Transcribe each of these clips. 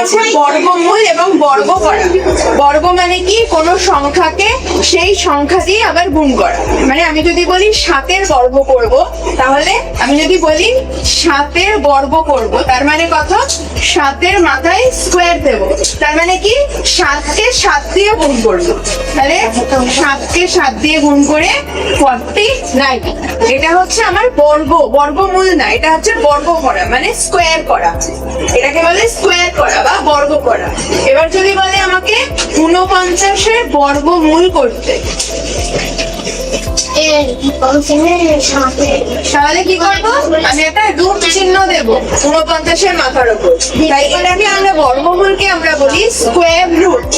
আছে বর্গমূল এবং বর্গ করা। বর্গ মানে কি, কোনো সংখ্যাকে সেই সংখ্যা দিয়ে আবার গুণ করা। মানে আমি যদি বলি 7-এর বর্গ করব, তাহলে আমি যদি বলি 7-এর বর্গ করব, তার মানে কত, 7-এর মাথায় স্কোয়ার দেব। তার মানে কি, 7-কে 7 দিয়ে গুণ করবো, তাহলে 7-কে 7 দিয়ে গুণ করে 49। এটা হচ্ছে আমার বর্গ, বর্গমূল না, এটা হচ্ছে বর্গ করা মানে স্কোয়ার করা। এটাকে বলে স্কোয়ার করা বা বর্গ করা। এবার যদি বলে আমাকে 49-এর বর্গমূল করতে, তাহলে কি করবো, আমি একটা রুট চিহ্ন দেবো 49-এর মাথার উপর। তাই এটাকে আমরা বর্গমূলকে আমরা বলি স্কোয়ার রুট,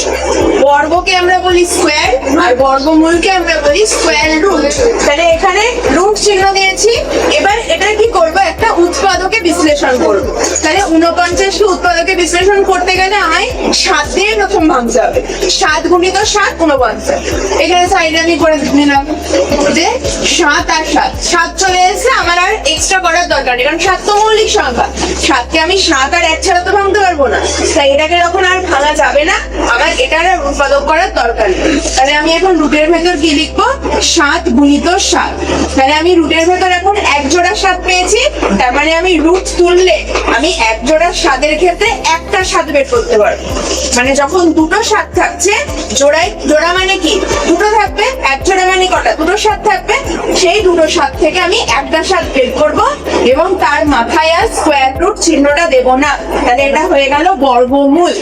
বর্গকে আমরা বলি স্কোয়ার আর বর্গমূলকে আমরা বলি স্কোয়ার রুট। তাহলে এখানে রুট চিহ্ন দিয়েছি। এবার এটা কি করবো, একটা উৎপাদকে বিশ্লেষণ করবো। তাহলে 49-কে উৎপাদকে বিশ্লেষণ করতে গেলে আমায় 7 দিয়ে প্রথম ভাঙতে হবে। 7 গুণিত 7 49। এখানে সাইডে আমি করে নিলাম যে 7 আর 7 চলে এসে, আমার আর এক্সট্রা করার দরকার নেই, কারণ 7 তো মৌলিক সংখ্যা। 7-কে আমি 7 আর 1 ছাড়া তো ভাঙতে পারবো না, তাই এটাকে যখন আর ভাঙা যাবে না, আমার এটার আর উৎপাদক করার দরকার নেই। তাহলে আমি এখন রুটের ভেতর কি লিখবো, 7 গুণিত 7। তাহলে আমি রুটের ভেতর এখন 1 জোড়া 7 পেয়েছি। তার মানে আমি রুট তুললে আমি 1 জোড়া 7-এর ক্ষেত্রে একটা 7 বের করতে পারবো। মানে যখন দুটো 7 থাকছে, জোড়া মানে কি, দুটো থাকবে, 1 জোড়া মানে কটা, দুটো 7 থাকবে। সেই দুটো 7 থেকে আমি একটা 7 বের করবো এবং তার মাথায় আর স্কোয়ার রুট চিহ্নটা দেবো না। তাহলে এটা হয়ে গেল বর্গমূল।